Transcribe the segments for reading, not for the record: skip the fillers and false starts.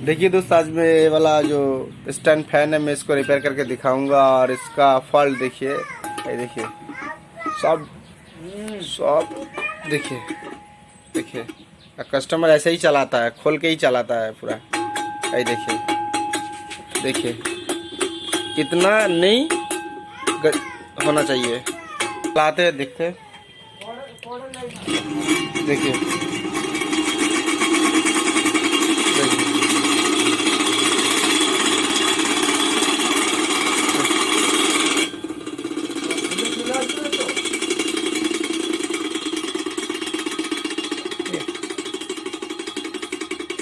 देखिए दोस्त, आज मैं ये वाला जो स्टैंड फैन है मैं इसको रिपेयर करके दिखाऊंगा। और इसका फॉल्ट देखिए, ये देखिए सब सब देखिए देखिए। कस्टमर ऐसे ही चलाता है, खोल के ही चलाता है पूरा। ये देखिए देखिए, इतना नहीं होना चाहिए। चलाते हैं, दिखते देखिए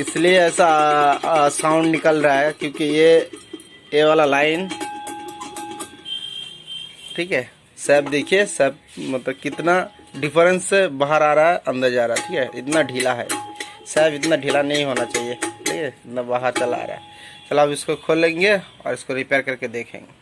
इसलिए ऐसा साउंड निकल रहा है क्योंकि ये वाला लाइन, ठीक है। सैप देखिए, सैप मतलब कितना डिफरेंस से बाहर आ रहा है, अंदर जा रहा है, ठीक है। इतना ढीला है सैप, इतना ढीला नहीं होना चाहिए, ठीक है। इतना बाहर चला आ रहा है। चलो अब इसको खोल लेंगे और इसको रिपेयर करके देखेंगे।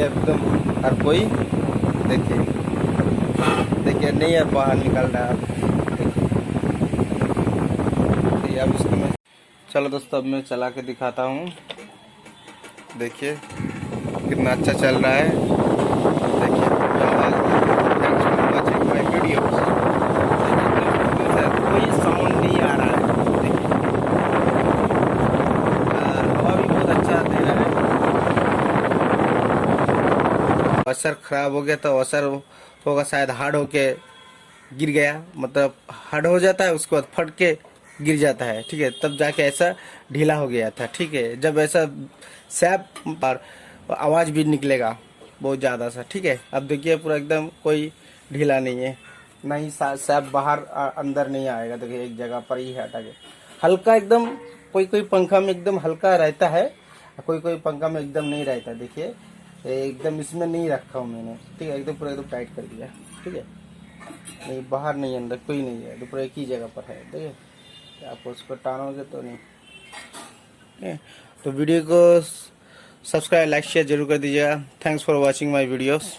देखिए एकदम, और कोई देखिए देखिए नहीं है, बाहर निकल रहा है। देखिए अब इसको मैं, चलो दोस्तों अब मैं चला के दिखाता हूँ। देखिए कितना अच्छा चल रहा है। देखिए वीडियो कोई साउंड नहीं आ रहा है। देखिए हवा भी बहुत अच्छा दे रहा है। वॉशर खराब हो गया तो वॉशर होगा शायद हार्ड होके गिर गया, मतलब हार्ड हो जाता है उसके बाद फट के गिर जाता है, ठीक है, तब जाके ऐसा ढीला हो गया था, ठीक है। जब ऐसा सैप पर आवाज भी निकलेगा बहुत ज़्यादा सा, ठीक है। अब देखिए पूरा एकदम कोई ढीला नहीं है, ना ही सैप बाहर अंदर नहीं आएगा। देखिए एक जगह पर ही हटा के हल्का एकदम, कोई कोई पंखा में एकदम हल्का रहता है, कोई कोई पंखा में एकदम नहीं रहता। देखिए एकदम इसमें नहीं रखा हूँ मैंने, ठीक है, एकदम पूरा एकदम टाइट कर दिया, ठीक है। नहीं बाहर नहीं, अंदर कोई नहीं है, पूरा एक ही जगह पर है, ठीक है। आप उसको टानोगे तो नहीं, ठीक है। तो वीडियो को सब्सक्राइब लाइक शेयर जरूर कर दीजिएगा। Thanks for watching my videos.